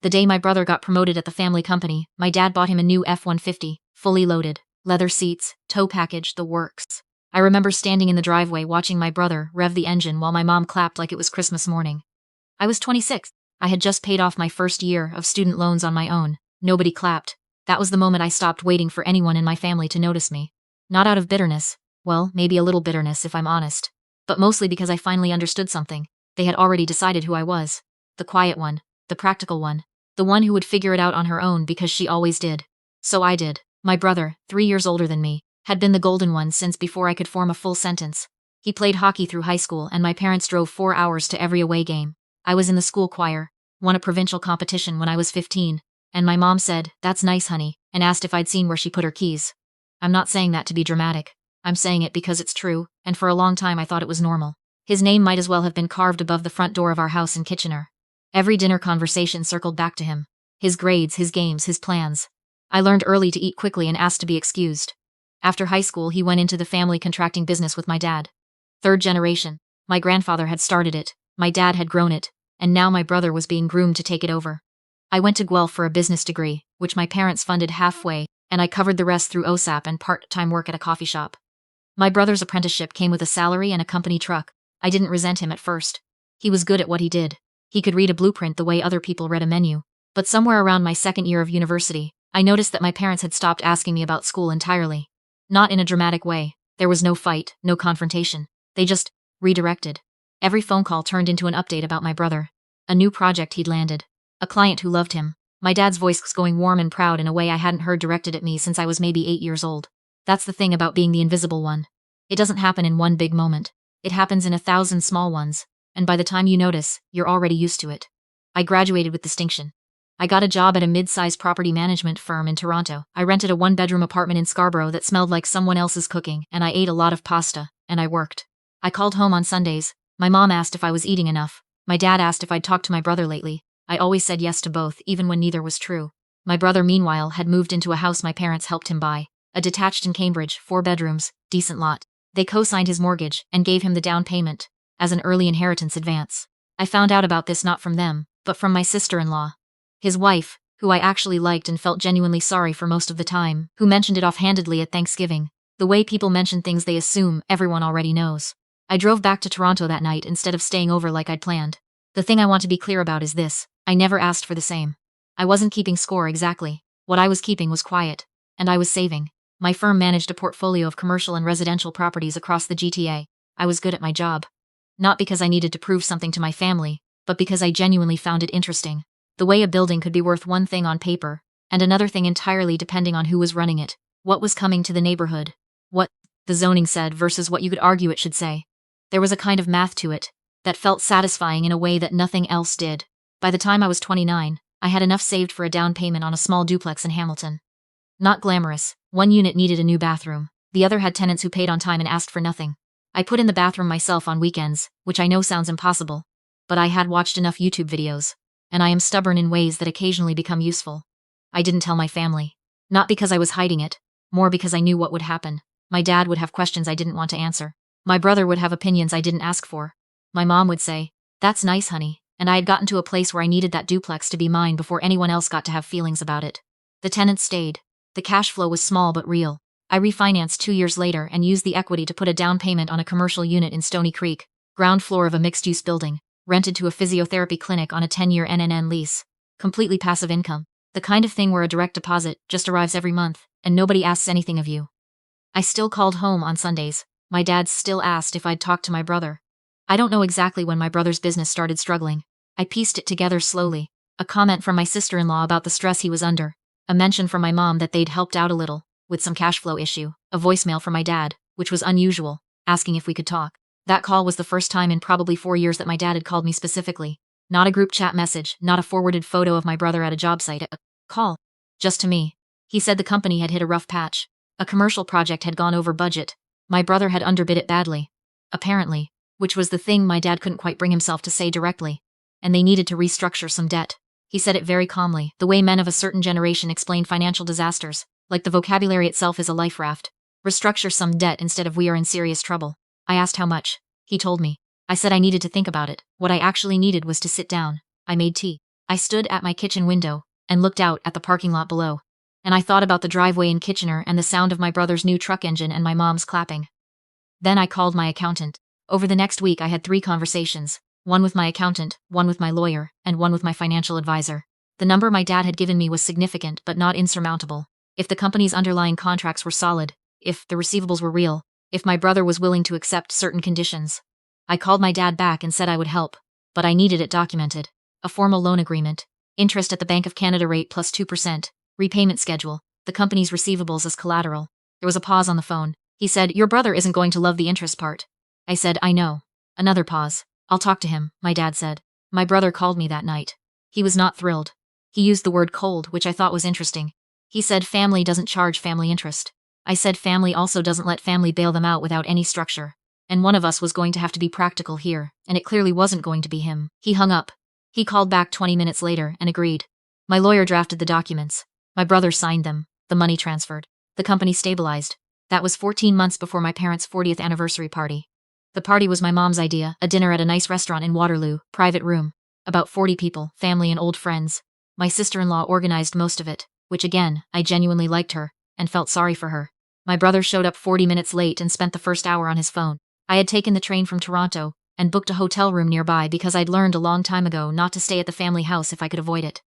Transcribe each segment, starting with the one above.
The day my brother got promoted at the family company, my dad bought him a new F-150, fully loaded. Leather seats, tow package, the works. I remember standing in the driveway watching my brother rev the engine while my mom clapped like it was Christmas morning. I was 26. I had just paid off my first year of student loans on my own. Nobody clapped. That was the moment I stopped waiting for anyone in my family to notice me. Not out of bitterness. Well, maybe a little bitterness if I'm honest. But mostly because I finally understood something. They had already decided who I was. The quiet one. The practical one. The one who would figure it out on her own because she always did. So I did. My brother, 3 years older than me, had been the golden one since before I could form a full sentence. He played hockey through high school and my parents drove 4 hours to every away game. I was in the school choir, won a provincial competition when I was 15, and my mom said, "That's nice, honey," and asked if I'd seen where she put her keys. I'm not saying that to be dramatic. I'm saying it because it's true, and for a long time I thought it was normal. His name might as well have been carved above the front door of our house in Kitchener. Every dinner conversation circled back to him. His grades, his games, his plans. I learned early to eat quickly and asked to be excused. After high school, he went into the family contracting business with my dad. Third generation. My grandfather had started it, my dad had grown it, and now my brother was being groomed to take it over. I went to Guelph for a business degree, which my parents funded halfway, and I covered the rest through OSAP and part-time work at a coffee shop. My brother's apprenticeship came with a salary and a company truck. I didn't resent him at first. He was good at what he did. He could read a blueprint the way other people read a menu. But somewhere around my second year of university, I noticed that my parents had stopped asking me about school entirely. Not in a dramatic way. There was no fight, no confrontation. They just redirected. Every phone call turned into an update about my brother. A new project he'd landed. A client who loved him. My dad's voice was going warm and proud in a way I hadn't heard directed at me since I was maybe 8 years old. That's the thing about being the invisible one. It doesn't happen in one big moment. It happens in 1,000 small ones, and by the time you notice, you're already used to it. I graduated with distinction. I got a job at a mid-sized property management firm in Toronto. I rented a one-bedroom apartment in Scarborough that smelled like someone else's cooking, and I ate a lot of pasta, and I worked. I called home on Sundays. My mom asked if I was eating enough. My dad asked if I'd talked to my brother lately. I always said yes to both, even when neither was true. My brother, meanwhile, had moved into a house my parents helped him buy. A detached in Cambridge, 4 bedrooms, decent lot. They co-signed his mortgage and gave him the down payment as an early inheritance advance. I found out about this not from them, but from my sister-in-law. His wife, who I actually liked and felt genuinely sorry for most of the time, who mentioned it offhandedly at Thanksgiving. The way people mention things they assume everyone already knows. I drove back to Toronto that night instead of staying over like I'd planned. The thing I want to be clear about is this. I never asked for the same. I wasn't keeping score exactly. What I was keeping was quiet. And I was saving. My firm managed a portfolio of commercial and residential properties across the GTA. I was good at my job. Not because I needed to prove something to my family, but because I genuinely found it interesting. The way a building could be worth one thing on paper, and another thing entirely depending on who was running it, what was coming to the neighborhood, what the zoning said versus what you could argue it should say. There was a kind of math to it that felt satisfying in a way that nothing else did. By the time I was 29, I had enough saved for a down payment on a small duplex in Hamilton. Not glamorous. One unit needed a new bathroom. The other had tenants who paid on time and asked for nothing. I put in the bathroom myself on weekends, which I know sounds impossible, but I had watched enough YouTube videos, and I am stubborn in ways that occasionally become useful. I didn't tell my family. Not because I was hiding it, more because I knew what would happen. My dad would have questions I didn't want to answer. My brother would have opinions I didn't ask for. My mom would say, "That's nice, honey," and I had gotten to a place where I needed that duplex to be mine before anyone else got to have feelings about it. The tenants stayed. The cash flow was small but real. I refinanced 2 years later and used the equity to put a down payment on a commercial unit in Stony Creek, ground floor of a mixed-use building, rented to a physiotherapy clinic on a 10-year NNN lease. Completely passive income. The kind of thing where a direct deposit just arrives every month, and nobody asks anything of you. I still called home on Sundays. My dad still asked if I'd talked to my brother. I don't know exactly when my brother's business started struggling. I pieced it together slowly. A comment from my sister-in-law about the stress he was under. A mention from my mom that they'd helped out a little, with some cash flow issue. A voicemail from my dad, which was unusual, asking if we could talk. That call was the first time in probably 4 years that my dad had called me specifically. Not a group chat message, not a forwarded photo of my brother at a job site. A call. Just to me. He said the company had hit a rough patch. A commercial project had gone over budget. My brother had underbid it badly. Apparently. Which was the thing my dad couldn't quite bring himself to say directly. And they needed to restructure some debt. He said it very calmly, the way men of a certain generation explain financial disasters, like the vocabulary itself is a life raft. Restructure some debt instead of we are in serious trouble. I asked how much. He told me. I said I needed to think about it. What I actually needed was to sit down. I made tea. I stood at my kitchen window and looked out at the parking lot below. And I thought about the driveway in Kitchener and the sound of my brother's new truck engine and my mom's clapping. Then I called my accountant. Over the next week I had 3 conversations. One with my accountant, one with my lawyer, and one with my financial advisor. The number my dad had given me was significant but not insurmountable. If the company's underlying contracts were solid, if the receivables were real, if my brother was willing to accept certain conditions. I called my dad back and said I would help, but I needed it documented. A formal loan agreement, interest at the Bank of Canada rate plus 2%, repayment schedule, the company's receivables as collateral. There was a pause on the phone. He said, "Your brother isn't going to love the interest part." I said, "I know." Another pause. "I'll talk to him," my dad said. My brother called me that night. He was not thrilled. He used the word cold, which I thought was interesting. He said family doesn't charge family interest. I said family also doesn't let family bail them out without any structure. And one of us was going to have to be practical here, and it clearly wasn't going to be him. He hung up. He called back 20 minutes later and agreed. My lawyer drafted the documents. My brother signed them. The money transferred. The company stabilized. That was 14 months before my parents' 40th anniversary party. The party was my mom's idea, a dinner at a nice restaurant in Waterloo, private room. About 40 people, family and old friends. My sister-in-law organized most of it, which again, I genuinely liked her, and felt sorry for her. My brother showed up 40 minutes late and spent the first hour on his phone. I had taken the train from Toronto, and booked a hotel room nearby because I'd learned a long time ago not to stay at the family house if I could avoid it.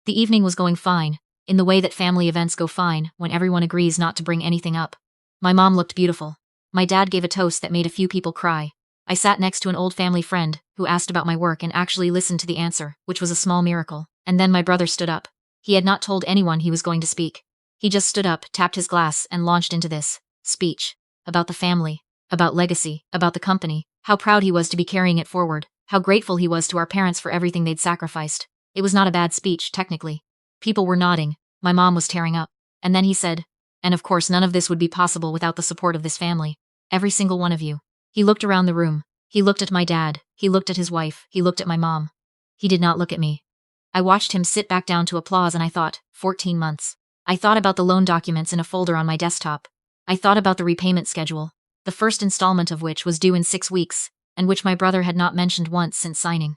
The evening was going fine, in the way that family events go fine when everyone agrees not to bring anything up. My mom looked beautiful. My dad gave a toast that made a few people cry. I sat next to an old family friend who asked about my work and actually listened to the answer, which was a small miracle. And then my brother stood up. He had not told anyone he was going to speak. He just stood up, tapped his glass, and launched into this speech. About the family, about legacy, about the company, how proud he was to be carrying it forward, how grateful he was to our parents for everything they'd sacrificed. It was not a bad speech, technically. People were nodding. My mom was tearing up. And then he said, "And of course none of this would be possible without the support of this family. Every single one of you." He looked around the room. He looked at my dad. He looked at his wife. He looked at my mom. He did not look at me. I watched him sit back down to applause and I thought, 14 months. I thought about the loan documents in a folder on my desktop. I thought about the repayment schedule, the first installment of which was due in 6 weeks, and which my brother had not mentioned once since signing.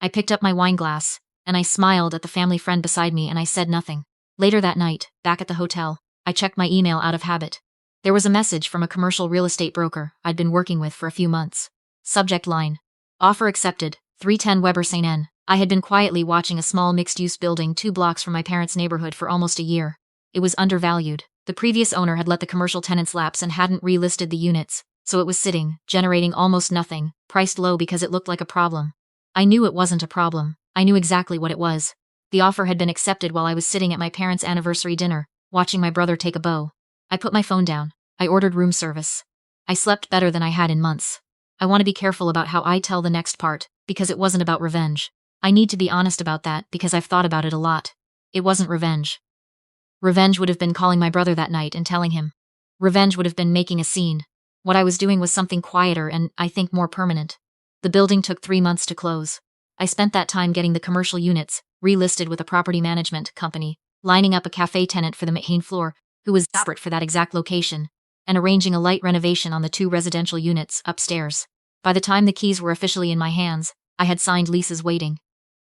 I picked up my wine glass, and I smiled at the family friend beside me and I said nothing. Later that night, back at the hotel, I checked my email out of habit. There was a message from a commercial real estate broker I'd been working with for a few months. Subject line: offer accepted, 310 Weber St. N. I had been quietly watching a small mixed-use building 2 blocks from my parents' neighborhood for almost a year. It was undervalued. The previous owner had let the commercial tenants lapse and hadn't relisted the units, so it was sitting, generating almost nothing, priced low because it looked like a problem. I knew it wasn't a problem. I knew exactly what it was. The offer had been accepted while I was sitting at my parents' anniversary dinner, watching my brother take a bow. I put my phone down. I ordered room service. I slept better than I had in months. I want to be careful about how I tell the next part, because it wasn't about revenge. I need to be honest about that because I've thought about it a lot. It wasn't revenge. Revenge would have been calling my brother that night and telling him. Revenge would have been making a scene. What I was doing was something quieter and, I think, more permanent. The building took 3 months to close. I spent that time getting the commercial units, relisted with a property management company, lining up a cafe tenant for the main floor, who was desperate for that exact location, and arranging a light renovation on the 2 residential units upstairs. By the time the keys were officially in my hands, I had signed leases waiting.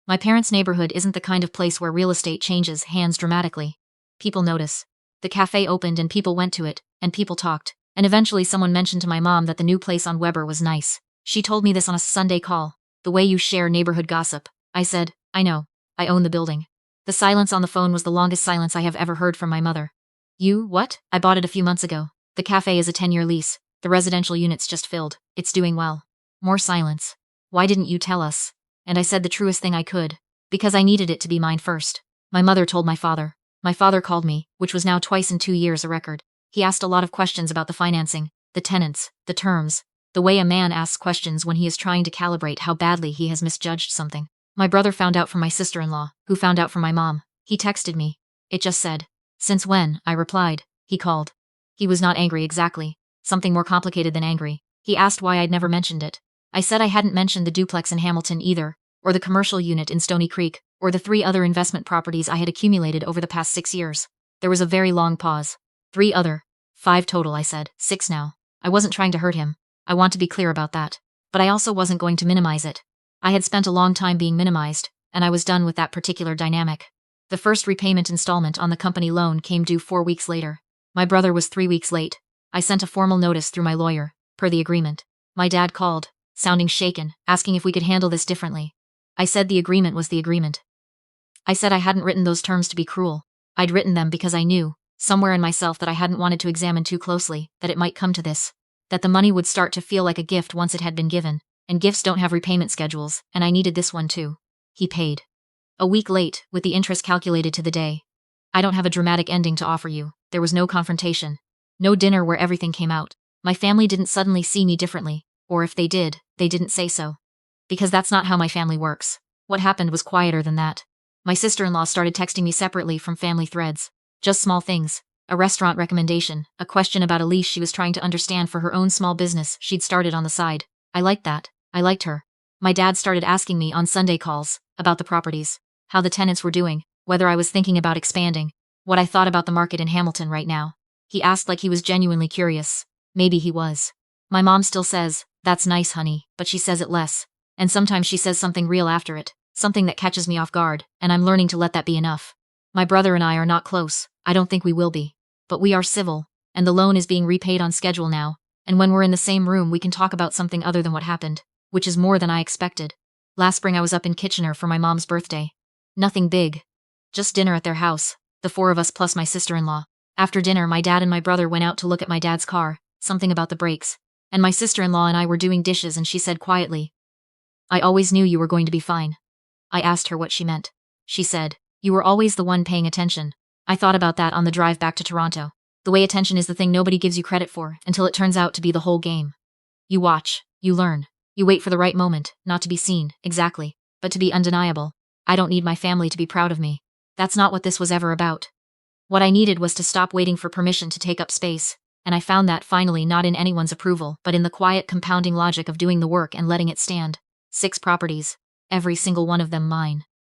My parents' neighborhood isn't the kind of place where real estate changes hands dramatically. People notice. The cafe opened and people went to it, and people talked, and eventually someone mentioned to my mom that the new place on Weber was nice. She told me this on a Sunday call. "The way you share neighborhood gossip." I said, "I know. I own the building." The silence on the phone was the longest silence I have ever heard from my mother. "You, what?" "I bought it a few months ago. The cafe is a 10-year lease. The residential unit's just filled. It's doing well." More silence. "Why didn't you tell us?" And I said the truest thing I could. Because I needed it to be mine first. My mother told my father. My father called me, which was now twice in 2 years a record. He asked a lot of questions about the financing, the tenants, the terms, the way a man asks questions when he is trying to calibrate how badly he has misjudged something. My brother found out from my sister-in-law, who found out from my mom. He texted me. It just said, "Since when?" I replied. He called. He was not angry exactly. Something more complicated than angry. He asked why I'd never mentioned it. I said I hadn't mentioned the duplex in Hamilton either, or the commercial unit in Stony Creek, or the 3 other investment properties I had accumulated over the past 6 years. There was a very long pause. 3 other. 5 total, I said. 6 now. I wasn't trying to hurt him. I want to be clear about that. But I also wasn't going to minimize it. I had spent a long time being minimized, and I was done with that particular dynamic. The first repayment installment on the company loan came due 4 weeks later. My brother was 3 weeks late. I sent a formal notice through my lawyer, per the agreement. My dad called, sounding shaken, asking if we could handle this differently. I said the agreement was the agreement. I said I hadn't written those terms to be cruel. I'd written them because I knew, somewhere in myself, that I hadn't wanted to examine too closely, that it might come to this. That the money would start to feel like a gift once it had been given, and gifts don't have repayment schedules, and I needed this one too. He paid. A week late, with the interest calculated to the day. I don't have a dramatic ending to offer you. There was no confrontation. No dinner where everything came out. My family didn't suddenly see me differently, or if they did, they didn't say so. Because that's not how my family works. What happened was quieter than that. My sister-in-law started texting me separately from family threads. Just small things. A restaurant recommendation, a question about a lease she was trying to understand for her own small business she'd started on the side. I liked that. I liked her. My dad started asking me on Sunday calls about the properties, how the tenants were doing, whether I was thinking about expanding, what I thought about the market in Hamilton right now. He asked like he was genuinely curious. Maybe he was. My mom still says, "That's nice, honey," but she says it less. And sometimes she says something real after it, something that catches me off guard, and I'm learning to let that be enough. My brother and I are not close. I don't think we will be. But we are civil, and the loan is being repaid on schedule now, and when we're in the same room we can talk about something other than what happened, which is more than I expected. Last spring I was up in Kitchener for my mom's birthday. Nothing big. Just dinner at their house, the 4 of us plus my sister-in-law. After dinner my dad and my brother went out to look at my dad's car, something about the brakes, and my sister-in-law and I were doing dishes and she said quietly, "I always knew you were going to be fine." I asked her what she meant. She said, "You were always the one paying attention." I thought about that on the drive back to Toronto. The way attention is the thing nobody gives you credit for until it turns out to be the whole game. You watch, you learn, you wait for the right moment, not to be seen, exactly, but to be undeniable. I don't need my family to be proud of me. That's not what this was ever about. What I needed was to stop waiting for permission to take up space, and I found that finally not in anyone's approval, but in the quiet compounding logic of doing the work and letting it stand. 6 properties. Every single one of them mine.